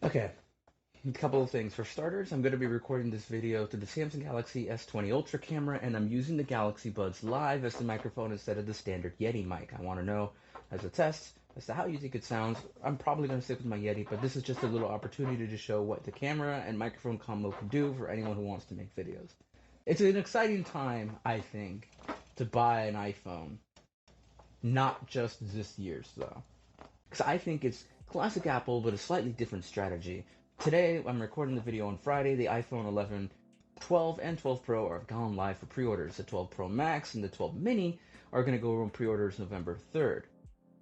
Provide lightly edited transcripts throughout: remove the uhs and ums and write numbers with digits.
Okay, a couple of things. For starters, I'm going to be recording this video to the Samsung Galaxy S20 Ultra camera, and I'm using the Galaxy Buds Live as the microphone instead of the standard Yeti mic. I want to know, as a test, as to how you think it sounds. I'm probably going to stick with my Yeti, but this is just a little opportunity to show what the camera and microphone combo can do for anyone who wants to make videos. It's an exciting time, I think, to buy an iPhone. Not just this year's, though. Because I think it's classic Apple, but a slightly different strategy. Today, I'm recording the video on Friday. The iPhone 11, 12, and 12 Pro are gone live for pre-orders. The 12 Pro Max and the 12 Mini are going to go on pre-orders November 3rd.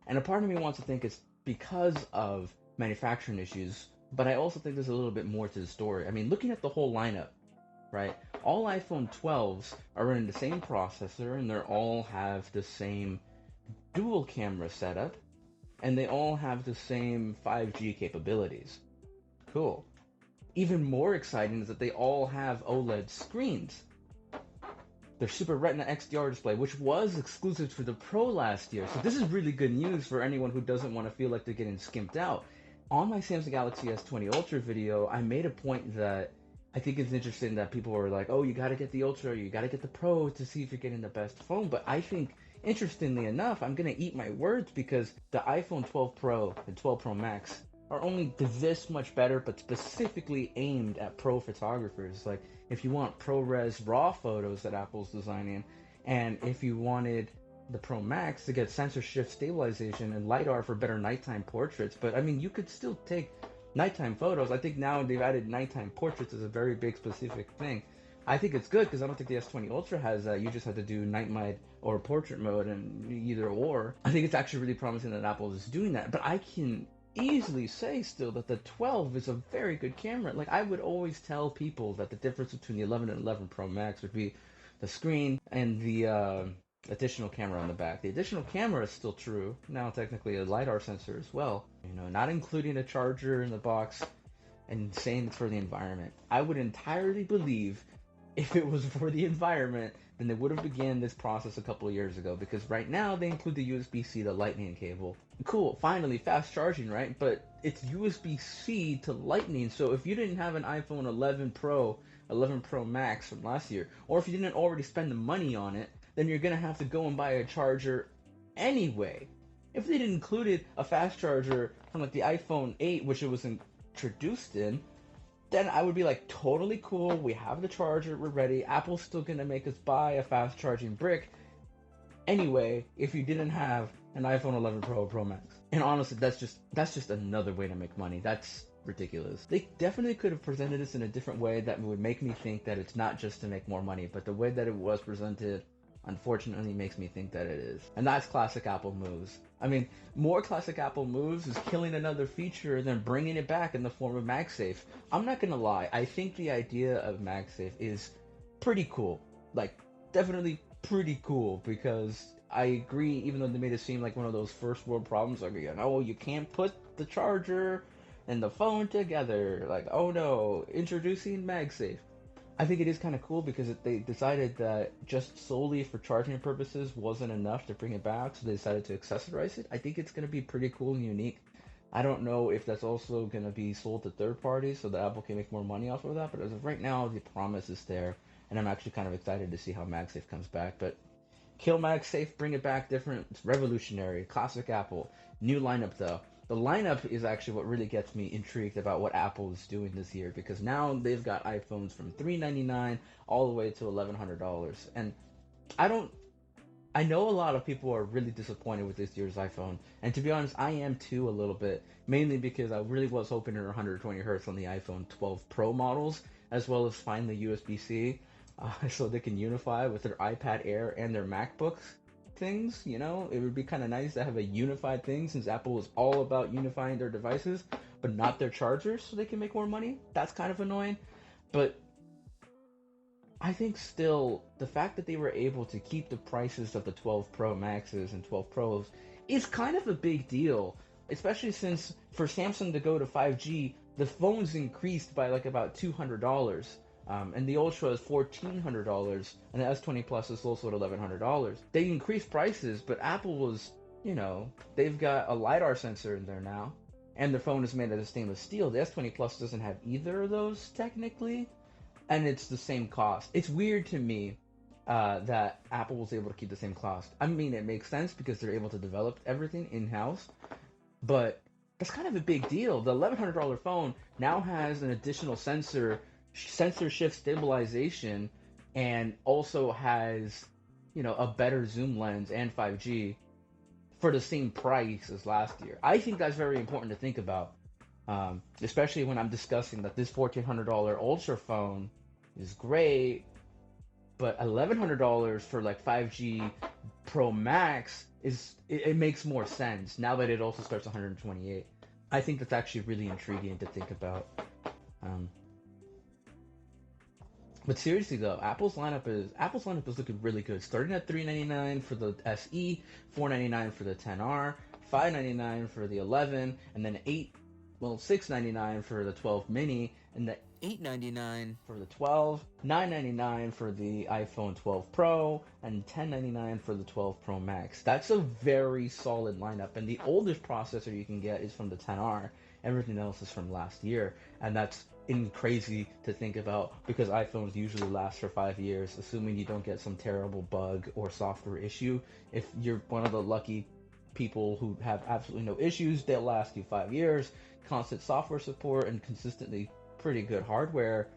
And a part of me wants to think it's because of manufacturing issues, but I also think there's a little bit more to the story. I mean, looking at the whole lineup, right? All iPhone 12s are running the same processor, and they all have the same dual camera setup, and they all have the same 5G capabilities. Cool. Even more exciting is that they all have OLED screens. Their Super Retina XDR display, which was exclusive to the Pro last year. So this is really good news for anyone who doesn't want to feel like they're getting skimped out. On my Samsung Galaxy S20 Ultra video, I made a point that I think it's interesting that people are like, oh, you got to get the Ultra, you got to get the Pro to see if you're getting the best phone. But I think, interestingly enough, I'm going to eat my words because the iPhone 12 Pro and 12 Pro Max are only this much better, but specifically aimed at pro photographers. Like, if you want ProRes RAW photos that Apple's designing, and if you wanted the Pro Max to get sensor shift stabilization and LiDAR for better nighttime portraits. But I mean, you could still take nighttime photos. I think now they've added nighttime portraits as a very big specific thing. I think it's good because I don't think the S20 Ultra has that. You just have to do night mode or portrait mode and either or. I think it's actually really promising that Apple is doing that. But I can easily say still that the 12 is a very good camera. Like, I would always tell people that the difference between the 11 and 11 Pro Max would be the screen and the additional camera on the back. The additional camera is still true. Now technically a LiDAR sensor as well. You know, not including a charger in the box and saying it's for the environment. I would entirely believe if it was for the environment, then they would have began this process a couple of years ago, because right now they include the USB-C, the lightning cable. Cool, finally, fast charging, right? But it's USB-C to lightning, so if you didn't have an iPhone 11 Pro, 11 Pro Max from last year, or if you didn't already spend the money on it, then you're gonna have to go and buy a charger anyway. If they'd included a fast charger from like the iPhone 8, which it was introduced in, then I would be like, totally cool, we have the charger, we're ready. Apple's still gonna make us buy a fast charging brick anyway if you didn't have an iPhone 11 Pro or Pro Max. And honestly, that's just another way to make money. That's ridiculous. They definitely could have presented this in a different way that would make me think that it's not just to make more money, but the way that it was presented, unfortunately, makes me think that it is. And that's classic Apple moves. I mean, more classic Apple moves is killing another feature than bringing it back in the form of MagSafe. I'm not gonna lie, I think the idea of MagSafe is pretty cool. Like, definitely pretty cool, because I agree, even though they made it seem like one of those first world problems, like, you know, you can't put the charger and the phone together. Like, oh no, introducing MagSafe. I think it is kind of cool because they decided that just solely for charging purposes wasn't enough to bring it back, so they decided to accessorize it. I think it's going to be pretty cool and unique. I don't know if that's also going to be sold to third parties so that Apple can make more money off of that, but as of right now, the promise is there, and I'm actually kind of excited to see how MagSafe comes back. But kill MagSafe, bring it back different, it's revolutionary, classic Apple. New lineup though. The lineup is actually what really gets me intrigued about what Apple is doing this year, because now they've got iPhones from $399 all the way to $1,100. And I know a lot of people are really disappointed with this year's iPhone, and to be honest, I am too a little bit, mainly because I really was hoping for 120 Hz on the iPhone 12 Pro models, as well as finally USB-C, so they can unify with their iPad Air and their MacBooks things. You know, it would be kind of nice to have a unified thing, since Apple was all about unifying their devices but not their chargers, so they can make more money. That's kind of annoying. But I think still the fact that they were able to keep the prices of the 12 Pro Maxes and 12 Pros is kind of a big deal, especially since for Samsung to go to 5G, the phones increased by like about $200. And the Ultra is $1,400, and the S20 Plus is also at $1,100. They increased prices, but Apple was, you know, they've got a LiDAR sensor in there now, and their phone is made out of stainless steel. The S20 Plus doesn't have either of those technically, and it's the same cost. It's weird to me that Apple was able to keep the same cost. I mean, it makes sense because they're able to develop everything in-house, but that's kind of a big deal. The $1,100 phone now has an additional sensor shift stabilization, and also has, a better zoom lens and 5G for the same price as last year. I think that's very important to think about, especially when I'm discussing that this $1,400 Ultra phone is great, but $1,100 for like 5G Pro Max it makes more sense now that it also starts 128. I think that's actually really intriguing to think about. But seriously though, Apple's lineup is looking really good. Starting at $399 for the SE, $499 for the 10R, $599 for the 11, and then $699 for the 12 mini, and the $899 for the 12, $999 for the iPhone 12 Pro, and $1099 for the 12 Pro Max. That's a very solid lineup, and the oldest processor you can get is from the 10R. Everything else is from last year, and that's crazy to think about because iPhones usually last for 5 years, assuming you don't get some terrible bug or software issue. If you're one of the lucky people who have absolutely no issues, they'll last you 5 years. Constant software support and consistently pretty good hardware.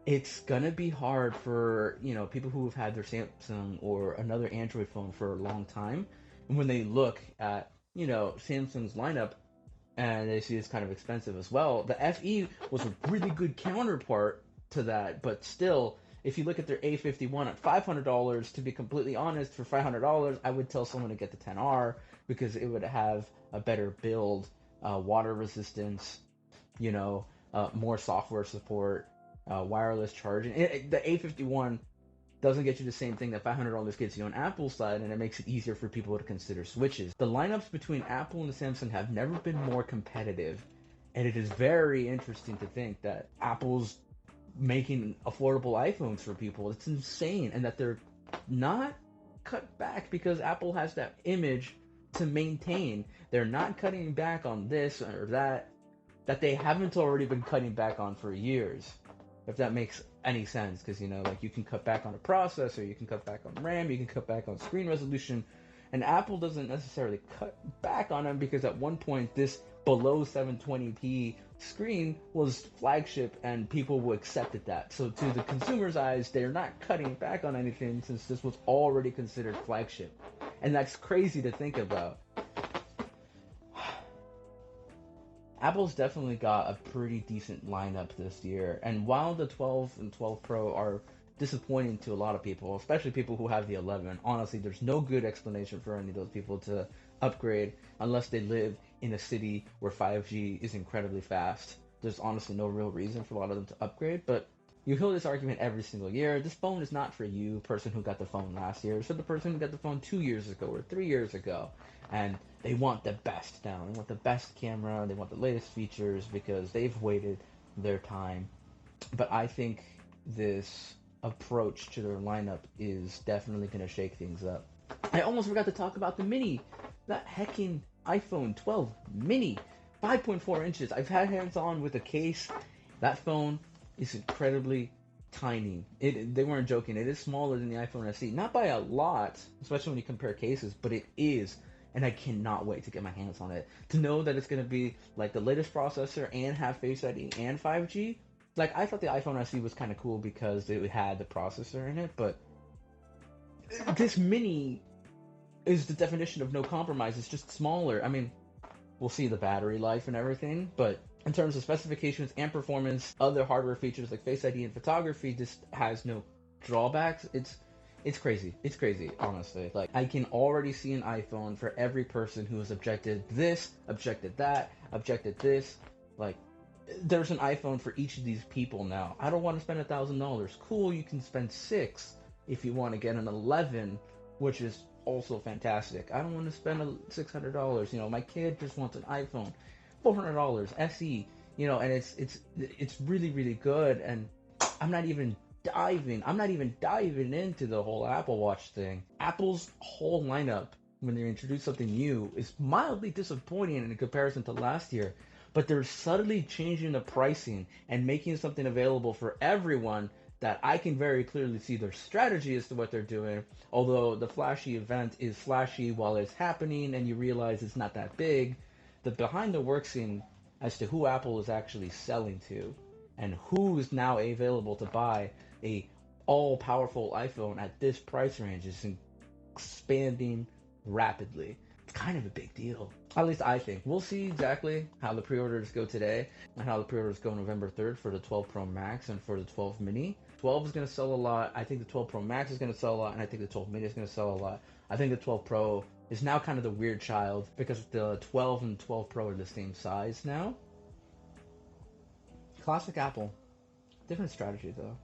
It's gonna be hard for people who have had their Samsung or another Android phone for a long time, and when they look at Samsung's lineup and they see it's kind of expensive as well. The FE was a really good counterpart to that, but still, if you look at their A51 at $500, to be completely honest, for $500, I would tell someone to get the 10R because it would have a better build, water resistance, more software support, wireless charging. The A51 doesn't get you the same thing that $500 gets you on Apple's side, and it makes it easier for people to consider switches. The lineups between Apple and the Samsung have never been more competitive, and it is very interesting to think that Apple's making affordable iPhones for people. It's insane, and that they're not cut back because Apple has that image to maintain. They're not cutting back on this or that they haven't already been cutting back on for years. If that makes any sense, because you can cut back on a processor, you can cut back on RAM, you can cut back on screen resolution, and Apple doesn't necessarily cut back on them because at one point this below 720p screen was flagship and people accepted that. So to the consumer's eyes, they're not cutting back on anything since this was already considered flagship, and that's crazy to think about. Apple's definitely got a pretty decent lineup this year, and while the 12 and 12 Pro are disappointing to a lot of people, especially people who have the 11, honestly, there's no good explanation for any of those people to upgrade unless they live in a city where 5G is incredibly fast. There's honestly no real reason for a lot of them to upgrade, but you hear this argument every single year. This phone is not for you, person who got the phone last year. It's for the person who got the phone 2 years ago or 3 years ago. And they want the best now. They want the best camera. They want the latest features because they've waited their time. But I think this approach to their lineup is definitely going to shake things up. I almost forgot to talk about the Mini. That hecking iPhone 12 Mini. 5.4 inches. I've had hands on with a case. That phone is incredibly tiny. They weren't joking. It is smaller than the iPhone SE. Not by a lot, especially when you compare cases, but it is. And I cannot wait to get my hands on it. To know that it's going to be like the latest processor and have Face ID and 5G. Like, I thought the iPhone SE was kind of cool because it had the processor in it, but this Mini is the definition of no compromise. It's just smaller. I mean, we'll see the battery life and everything, but in terms of specifications and performance, other hardware features like Face ID and photography just has no drawbacks. It's crazy. It's crazy, honestly. Like, I can already see an iPhone for every person who has objected this, objected that, objected this. Like, there's an iPhone for each of these people now. I don't want to spend $1,000. Cool, you can spend $6,000 if you want to get an 11, which is also fantastic. I don't want to spend $600. My kid just wants an iPhone. $400 SE. And it's really, really good. And I'm not even diving into the whole Apple Watch thing. Apple's whole lineup when they introduce something new is mildly disappointing in comparison to last year. But they're subtly changing the pricing and making something available for everyone that I can very clearly see their strategy as to what they're doing. Although the flashy event is flashy while it's happening and you realize it's not that big, the behind the work scene as to who Apple is actually selling to and who is now available to buy a all-powerful iPhone at this price range is expanding rapidly. It's kind of a big deal. At least I think. We'll see exactly how the pre-orders go today and how the pre-orders go November 3rd for the 12 Pro Max and for the 12 Mini. 12 is going to sell a lot. I think the 12 Pro Max is going to sell a lot, and I think the 12 Mini is going to sell a lot. I think the 12 Pro is now kind of the weird child because the 12 and 12 Pro are the same size now. Classic Apple. Different strategy though.